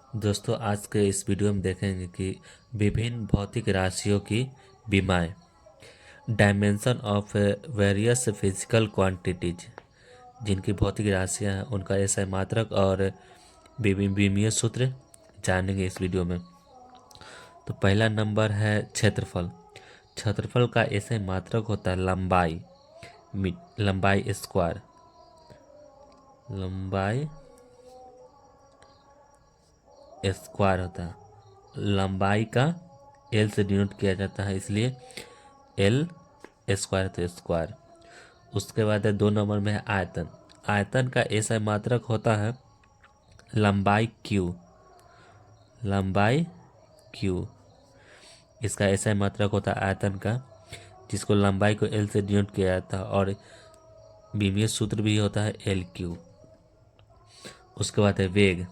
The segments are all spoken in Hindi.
दोस्तों आज के इस वीडियो में देखेंगे कि विभिन्न भौतिक राशियों की विमाएं dimension of various physical quantities जिनकी भौतिक राशियां हैं उनका एसआई मात्रक और विमीय सूत्र जानेंगे इस वीडियो में। तो पहला नंबर है क्षेत्रफल। क्षेत्रफल का एसआई मात्रक होता है लंबाई लंबाई स्क्वायर। लंबाई स्क्वायर होता है। लंबाई का एल से डिनोट किया जाता है, इसलिए एल स्क्वायर तो स्क्वायर। उसके बाद है 2 नंबर में है आयतन। आयतन का ऐसा मात्रक होता है लंबाई क्यू। लंबाई क्यू इसका ऐसा मात्रक होता है आयतन का, जिसको लंबाई को एल से डिनोट किया जाता है और विमीय सूत्र भी होता है एल क्यू। उसके बाद है वेग।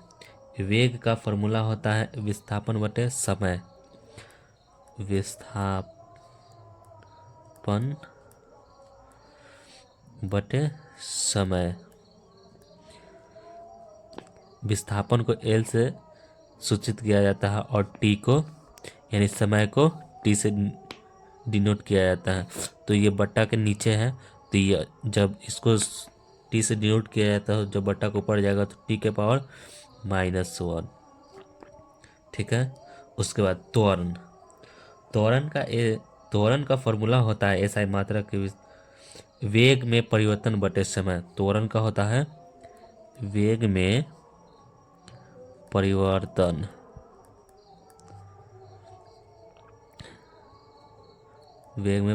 वेग का फॉर्मूला होता है विस्थापन बटे समय। विस्थापन बटे समय। विस्थापन को एल से सूचित किया जाता है और टी को यानी समय को टी से डिनोट किया जाता है। तो ये बट्टा के नीचे है, तो ये जब इसको टी से डिनोट किया जाता है, जब बट्टा को ऊपर जाएगा तो टी के पावर -1। ठीक है। उसके बाद त्वरण। त्वरण का फॉर्मूला होता है एसआई मात्रा के वेग में परिवर्तन बटे समय। त्वरण का होता है वेग में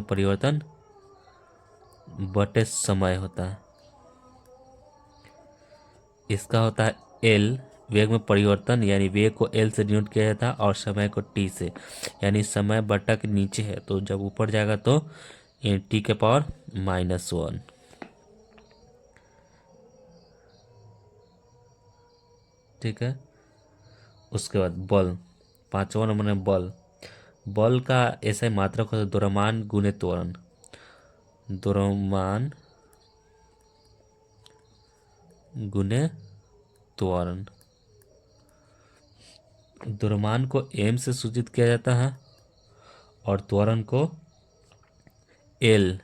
परिवर्तन बटे समय होता है। इसका होता है एल। वेग में परिवर्तन यानी वेग को एल से डिनोट किया जाता है और समय को टी से, यानी समय बट्टा के नीचे है तो जब ऊपर जाएगा तो टी के पावर -1। ठीक है। उसके बाद बल। 5वां नंबर में बल। बल का ऐसे मात्रक होता है द्रव्यमान गुणे त्वरण। द्रव्यमान गुणे त्वरण। द्रव्यमान को एम से सूचित किया जाता है और त्वरण को एल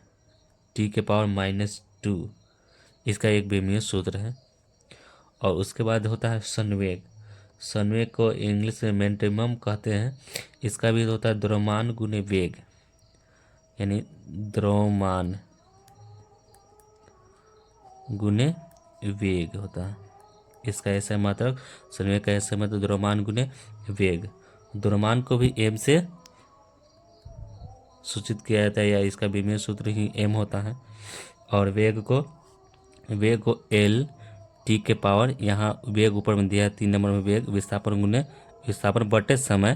टी के पावर -2। इसका एक विमीय सूत्र है। और उसके बाद होता है संवेग। संवेग को इंग्लिश में मोमेंटम कहते हैं। इसका भी होता है द्रव्यमान गुणे वेग, यानी द्रव्यमान गुणे वेग होता है। इसका ऐसा मात्रक संवेग का ऐसा मात्रक द्रव्यमान गुणे वेग। द्रव्यमान को भी एम से सूचित किया जाता है या इसका विमीय सूत्र ही एम होता है। और वेग को एल टी के पावर, यहाँ वेग ऊपर में दिया है 3 नंबर में वेग विस्थापन बटे समय,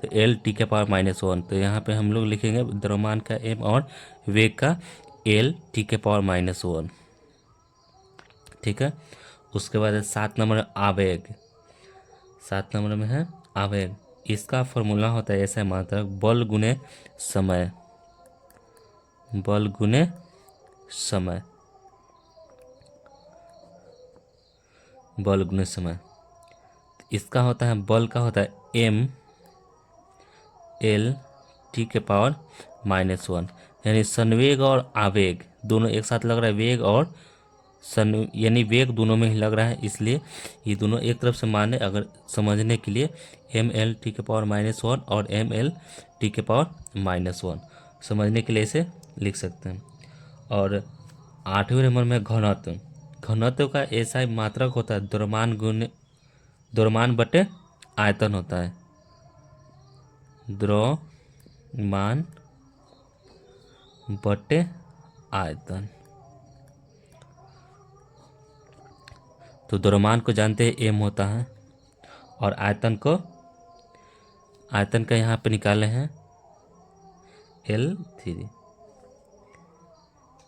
तो एल टी के पावर -1। तो यहाँ पे हम लोग लिखेंगे द्रव्यमान का एम और वेग का एल टी के पावर -1। ठीक है। उसके बाद 7 नंबर आवेग। 7 नंबर में है आवेग। इसका फॉर्मूला होता है ऐसा मात्रक बल गुणे समय। बल गुणे समय। बल गुणे समय। इसका होता है बल का होता है एम एल टी के पावर -1, यानी संवेग और आवेग दोनों एक साथ लग रहा है। वेग और यानी वेग दोनों में ही लग रहा है, इसलिए ये दोनों एक तरफ से माने अगर समझने के लिए एम एल टी के पावर -1 और एम एल टी के पावर -1 समझने के लिए इसे लिख सकते हैं। और 8वें नंबर में घनत्व। घनत्व का ऐसा ही मात्रक होता है द्रव्यमान बटे आयतन होता है। द्रव्यमान बटे आयतन। तो द्रव्यमान को जानते हैं एम होता है और आयतन का यहाँ पे निकाले हैं L3।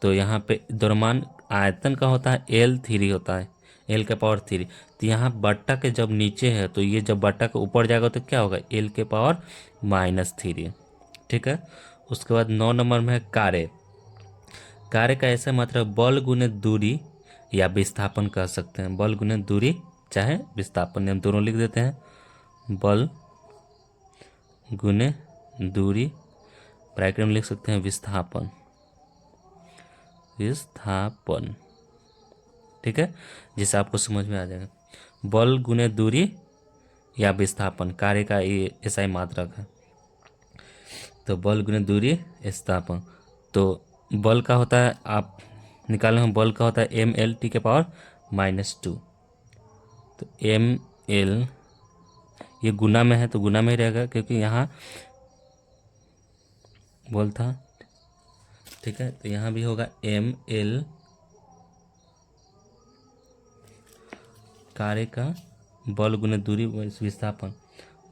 तो यहाँ पे द्रव्यमान आयतन का होता है L3 होता है, L के पावर 3। तो यहाँ बट्टा के जब नीचे है तो ये जब बट्टा के ऊपर जाएगा तो क्या होगा L के पावर -3। ठीक है। उसके बाद 9 नंबर में है कार्य। कार्य का ऐसा मतलब बल गुने दूरी या विस्थापन कह सकते हैं। बल गुने दूरी चाहे विस्थापन, हम दोनों लिख देते हैं। बल गुने दूरी, ब्रैकेट में लिख सकते हैं विस्थापन, विस्थापन, ठीक है, जिससे आपको समझ में आ जाएगा। बल गुने दूरी या विस्थापन कार्य का ये ऐसा ही मात्रक है। तो बल गुने दूरी विस्थापन, तो बल का होता है, आप निकाले हम, बल का होता है mL/-2। तो mL ये गुना में है तो गुना में ही रहेगा क्योंकि यहाँ बल था, ठीक है। तो यहाँ भी होगा mL कार्य का बल गुने दूरी विस्थापन,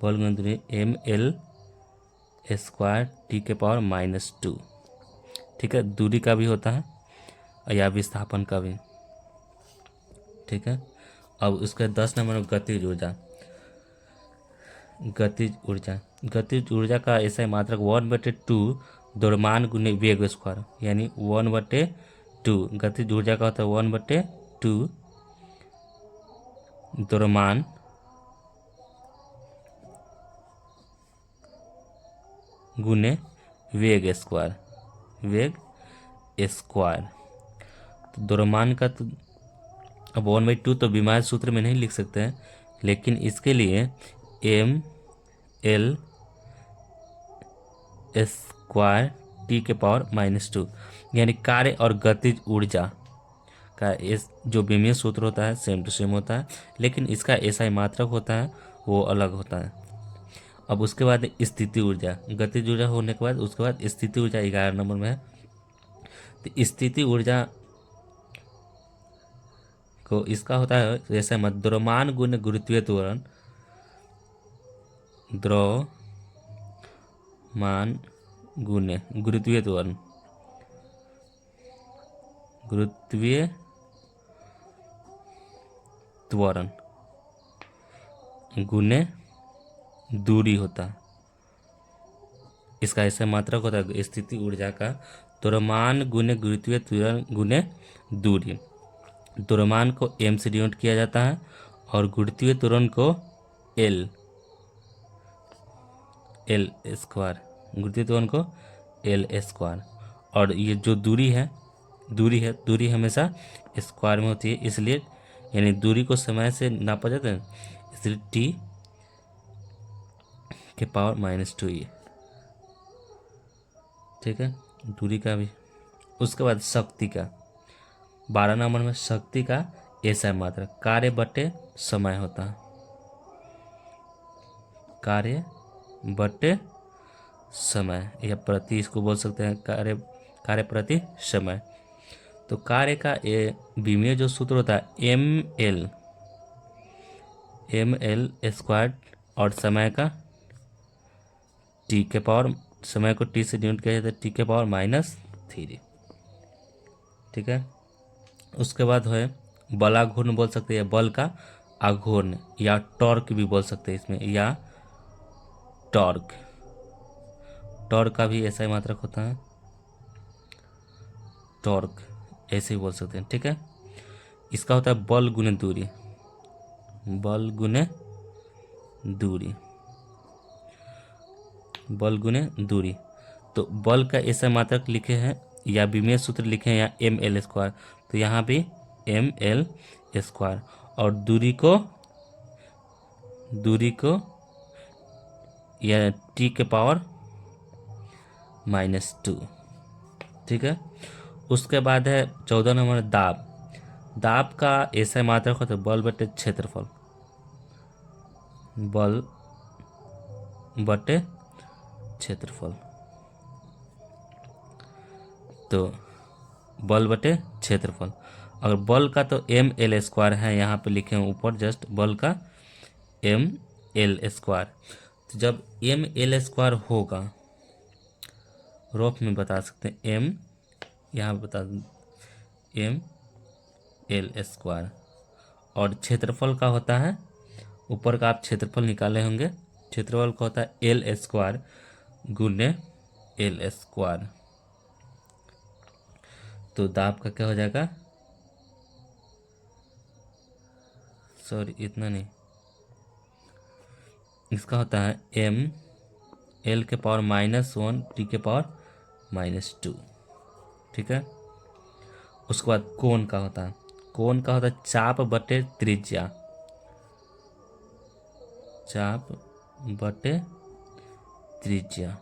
बल गुने दूरी mL²T⁻², ठीक है। दूरी का भी होता है या विस्थापन का भी, ठीक है। अब उसके 10 नंबर में गतिज ऊर्जा, गतिज ऊर्जा, गतिज ऊर्जा का ऐसा ही मात्रक 1/2 द्रव्यमान गुने वेग स्क्वायर, यानी 1/2 गतिज ऊर्जा का होता है 1/2 द्रव्यमान गुने वेग स्क्वायर, वेग स्क्वायर। तो द्रव्यमान का तो अब 1/2 तो विमार सूत्र में नहीं लिख सकते हैं, लेकिन इसके लिए mL²T⁻², यानी कार्य और गतिज ऊर्जा का इस जो विमीय सूत्र होता है सेम टू सेम होता है, लेकिन इसका ऐसा मात्रक होता है वो अलग होता है। अब उसके बाद स्थिति ऊर्जा, गतिज ऊर्जा होने के बाद उसके बाद स्थिति ऊर्जा 11 नंबर में है। तो स्थिति ऊर्जा को इसका होता है जैसे मत द्रव्यमान गुने गुरुत्वीय त्वरण, द्रव्यमान गुने गुरुत्वीय त्वरण, गुरुत्वीय त्वरण गुने दूरी होता है। इसका ऐसा मात्रक होता है स्थिति ऊर्जा का द्रव्यमान गुने गुरुत्वीय त्वरण गुने दूरी। द्रव्यमान को m से डिनोट किया जाता है और गुरुत्वीय त्वरण को L स्क्वायर, गुरुत्वीय त्वरण को L स्क्वायर, और ये जो दूरी है दूरी हमेशा स्क्वायर में होती है, इसलिए यानी दूरी को समय से नापा जाता है, इसलिए T⁻², ये ठीक है, दूरी का भी। उसके बाद शक्ति का 12 नंबर में, शक्ति का ऐसा मात्रा कार्य बटे समय होता है, कार्य बटे समय या प्रति, इसको बोल सकते हैं कार्य प्रति समय। तो कार्य का ये विमीय जो सूत्र होता है mL² और समय का समय को T से डिनोट किया जाता है T⁻⁻3, ठीक है। उसके बाद है बलाघूर्ण बोल सकते हैं, बल का आघूर्ण या टॉर्क भी बोल सकते हैं इसमें, या टॉर्क का भी ऐसा ही मात्रक होता है, टॉर्क ऐसे ही बोल सकते हैं, ठीक है। इसका होता है बल गुने दूरी, बल गुने दूरी, बल गुने दूरी। तो बल का ऐसा मात्रक लिखे हैं या विमीय सूत्र लिखे हैं या mL², तो यहाँ भी mL², और दूरी को या T⁻², ठीक है। उसके बाद है 14 नंबर दाब, दाब का ऐसा मात्रक होता है बल बटे क्षेत्रफल, बल बटे क्षेत्रफल। तो बल बटे क्षेत्रफल, अगर बल का तो mL² है, यहाँ पे लिखे हैं ऊपर जस्ट बल का mL²। तो जब mL² होगा, रफ में बता सकते हैं m, यहाँ बता mL², और क्षेत्रफल का होता है, ऊपर का आप क्षेत्रफल निकाले होंगे, क्षेत्रफल का होता है L² गुने L²। तो दाब का क्या हो जाएगा, सॉरी इतना नहीं, इसका होता है एम एल के पावर -1 टी के पावर -2। ठीक है। उसके बाद कोण का होता है, कोण का होता है चाप बटे त्रिज्या, चाप बटे त्रिज्या।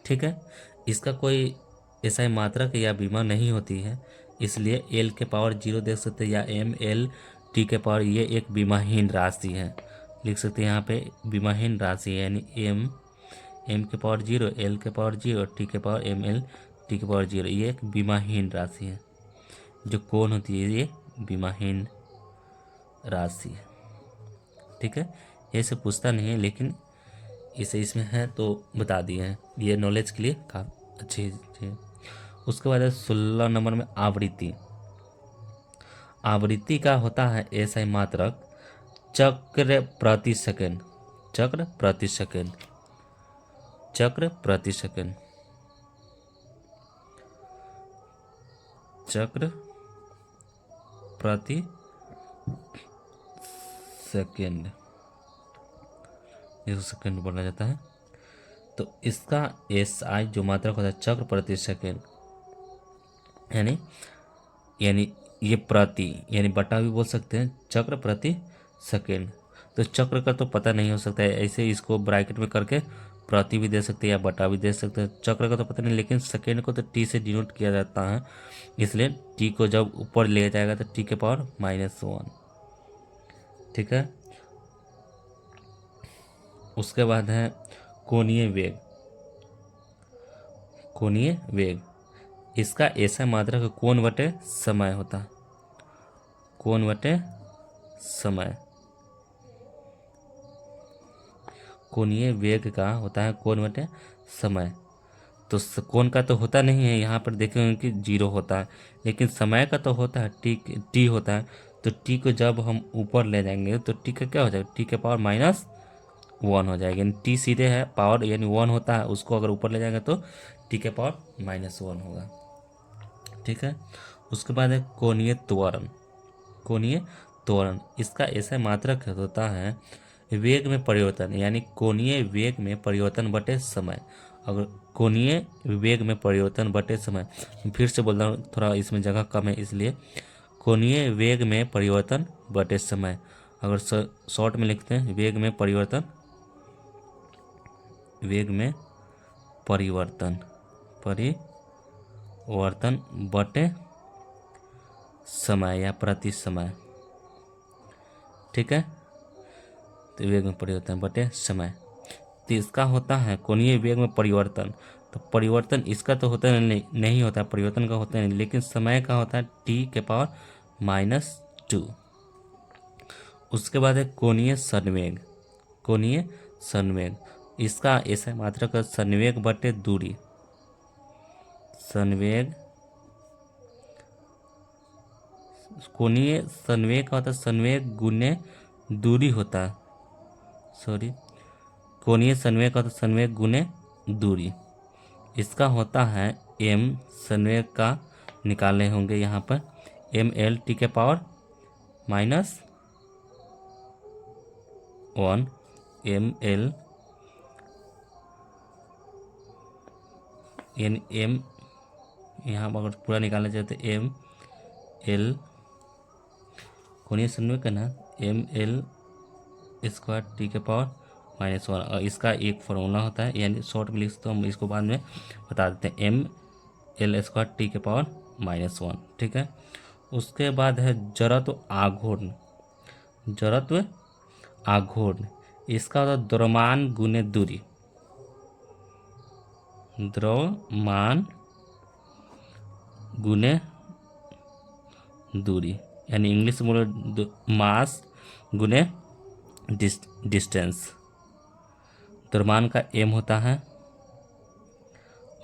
ठीक है। इसका कोई ऐसा मात्रक या बीमा नहीं होती है, इसलिए एल के पावर 0 देख सकते हैं, या एम एल टी के पावर, ये एक बीमाहीन राशि है। लिख सकते हैं यहाँ पे बीमाहीन राशि है, यानी एम के पावर 0, एल के पावर 0, टी के पावर एम एल टी के पावर 0, ये एक बीमाहीन राशि है। जो कोण होती है ये बीमाहीन राशि है। ठीक है। ये सब पूछता नहीं है, लेकिन इसे इसमें है तो बता दिए हैं, ये नॉलेज के लिए काफ़ी अच्छी चीज़ है। उसके बाद 16 नंबर में आवृत्ति। आवृत्ति का होता है ऐसा मात्रक चक्र प्रति सेकंड, चक्र प्रति सेकंड, चक्र प्रति सेकंड, चक्र प्रति सेकंड, इसको सेकंड बोला जाता है। तो इसका SI जो मात्रक होता है चक्र प्रति सेकंड, यानी यानी ये प्रति यानी बटा भी बोल सकते हैं, चक्र प्रति सेकंड। तो चक्र का तो पता नहीं हो सकता है, ऐसे इसको ब्रैकेट में करके प्रति भी दे सकते हैं या बटा भी दे सकते हैं। चक्र का तो पता नहीं, लेकिन सेकंड को तो टी से डिनोट किया जाता है, इसलिए टी को जब ऊपर ले जाएगा तो टी के पावर -1। ठीक है। उसके बाद है कोणीय वेग। कोणीय वेग, इसका ऐसा मात्रक कोण बटे समय होता है, कोण बटे समय। कोणीय वेग का होता है कोण बटे समय। तो कोण का तो होता नहीं है, यहाँ पर देखेंगे कि 0 होता है, लेकिन समय का तो होता है, टी होता है। तो टी को जब हम ऊपर ले जाएंगे तो टी का क्या हो जाएगा, टी के पावर -1 हो जाएगा। यानी टी सीधे है पावर, यानी 1 होता है, उसको अगर ऊपर ले जाएंगे तो टी के पावर -1 होगा। ठीक है। उसके बाद है कोणीय त्वरण। कोणीय त्वरण, इसका ऐसा मात्रक होता है वेग में परिवर्तन, यानी कोणीय वेग में परिवर्तन बटे समय। अगर कोणीय वेग में परिवर्तन बटे समय, फिर से बोल रहा हूँ, थोड़ा इसमें जगह कम है इसलिए, कोणीय वेग में परिवर्तन बटे समय। अगर शॉर्ट में लिखते हैं वेग में परिवर्तन, वेग में परिवर्तन, परिवर्तन बटे समय या प्रति समय। ठीक है। तो वेग में परिवर्तन बटे समय, तो इसका होता है कोणीय वेग में परिवर्तन। तो परिवर्तन इसका तो होता नहीं होता, परिवर्तन का होता नहीं, लेकिन समय का होता है टी के पावर -2। उसके बाद है कोणीय संवेग। कोणीय संवेग, इसका ऐसा मात्रक संवेग बटे दूरी, संवेग। कोणीय संवेग का होता है संवेग गुने दूरी होता है, सॉरी, कोणीय संवेग का होता है संवेग गुने दूरी। इसका होता है m, संवेग का निकालने होंगे यहाँ पर, ml टी के पावर -1, ml यानी m, यहाँ पर अगर पूरा निकालना चाहते ml, कोणीय संवेग का ना ml स्क्वायर टी के पावर -1, और इसका एक फॉर्मूला होता है, यानी शॉर्ट में लिख सकते हो, हम इसको बाद में बता देते हैं, ml स्क्वायर टी के पावर -1। ठीक है। उसके बाद है जड़त्व आघूर्ण। जड़त्व आघूर्ण, इसका होता है द्रव्यमान गुने दूरी, द्रव्यमान गुने दूरी, यानी इंग्लिश में बोलो मास गुने डिस्टेंस। द्रव्यमान का m होता है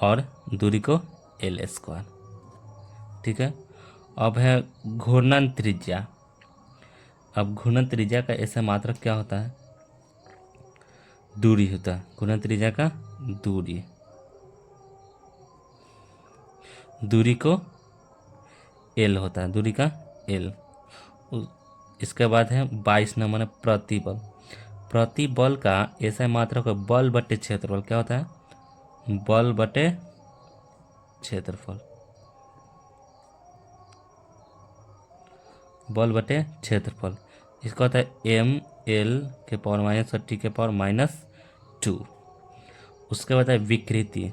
और दूरी को l स्क्वायर। ठीक है। अब है घूर्णन त्रिज्या। अब घूर्णन त्रिज्या का ऐसा मात्रक क्या होता है, दूरी होता है, घूर्णन त्रिज्या का दूरी, दूरी को l होता है, दूरी का l। इसके बाद है 22 नंबर है प्रतिबल। प्रतिबल का ऐसा मात्रक बल बटे क्षेत्रफल क्या होता है, बल बटे क्षेत्रफल, बल बटे क्षेत्रफल। इसका होता है एम एल के पावर माइनस टी के पावर -2। उसके बाद है विकृति।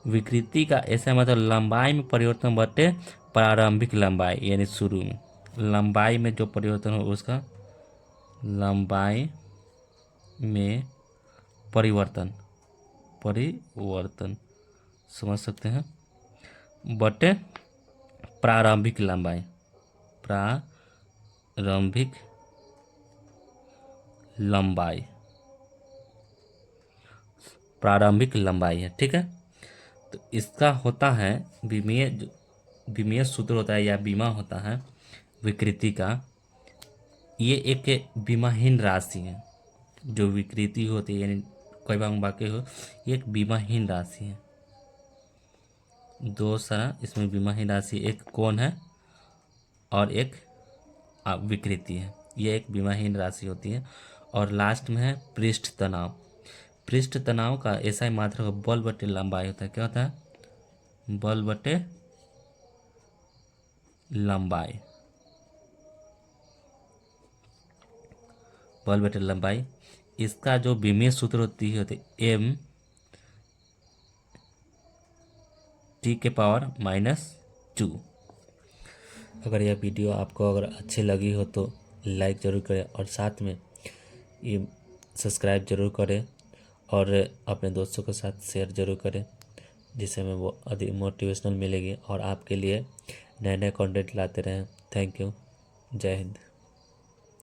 विकृति का ऐसा मतलब लंबाई में परिवर्तन बटे प्रारंभिक लंबाई, यानी शुरू में लंबाई में जो परिवर्तन हो उसका लंबाई में परिवर्तन, परिवर्तन समझ सकते हैं, बटे प्रारंभिक लंबाई, प्रारंभिक लंबाई, प्रारंभिक लंबाई है। ठीक है, तो इसका होता है विमेय सूत्र होता है या बीमा होता है विकृति का। ये एक बीमाहीन राशि है, जो विकृति होती है यानी कोई बार बाकी हो, ये एक बीमाहीन राशि है। दो सारा इसमें बीमाहीन राशि, एक कोण है और एक विकृति है, ये एक बीमाहीन राशि होती है। और लास्ट में है पृष्ठ तनाव। पृष्ठ तनाव का ऐसा ही मात्रा बल बटे लंबाई होता है। क्या होता है, बल बटे लंबाई, बल बटे लंबाई। इसका जो विमेय सूत्र होती है एम टी के पावर -2। अगर यह वीडियो आपको अगर अच्छी लगी हो तो लाइक ज़रूर करें और साथ में ये सब्सक्राइब ज़रूर करें और अपने दोस्तों के साथ शेयर ज़रूर करें, जिससे हमें वो अधिक मोटिवेशनल मिलेगी और आपके लिए नए नए कंटेंट लाते रहें। थैंक यू, जय हिंद।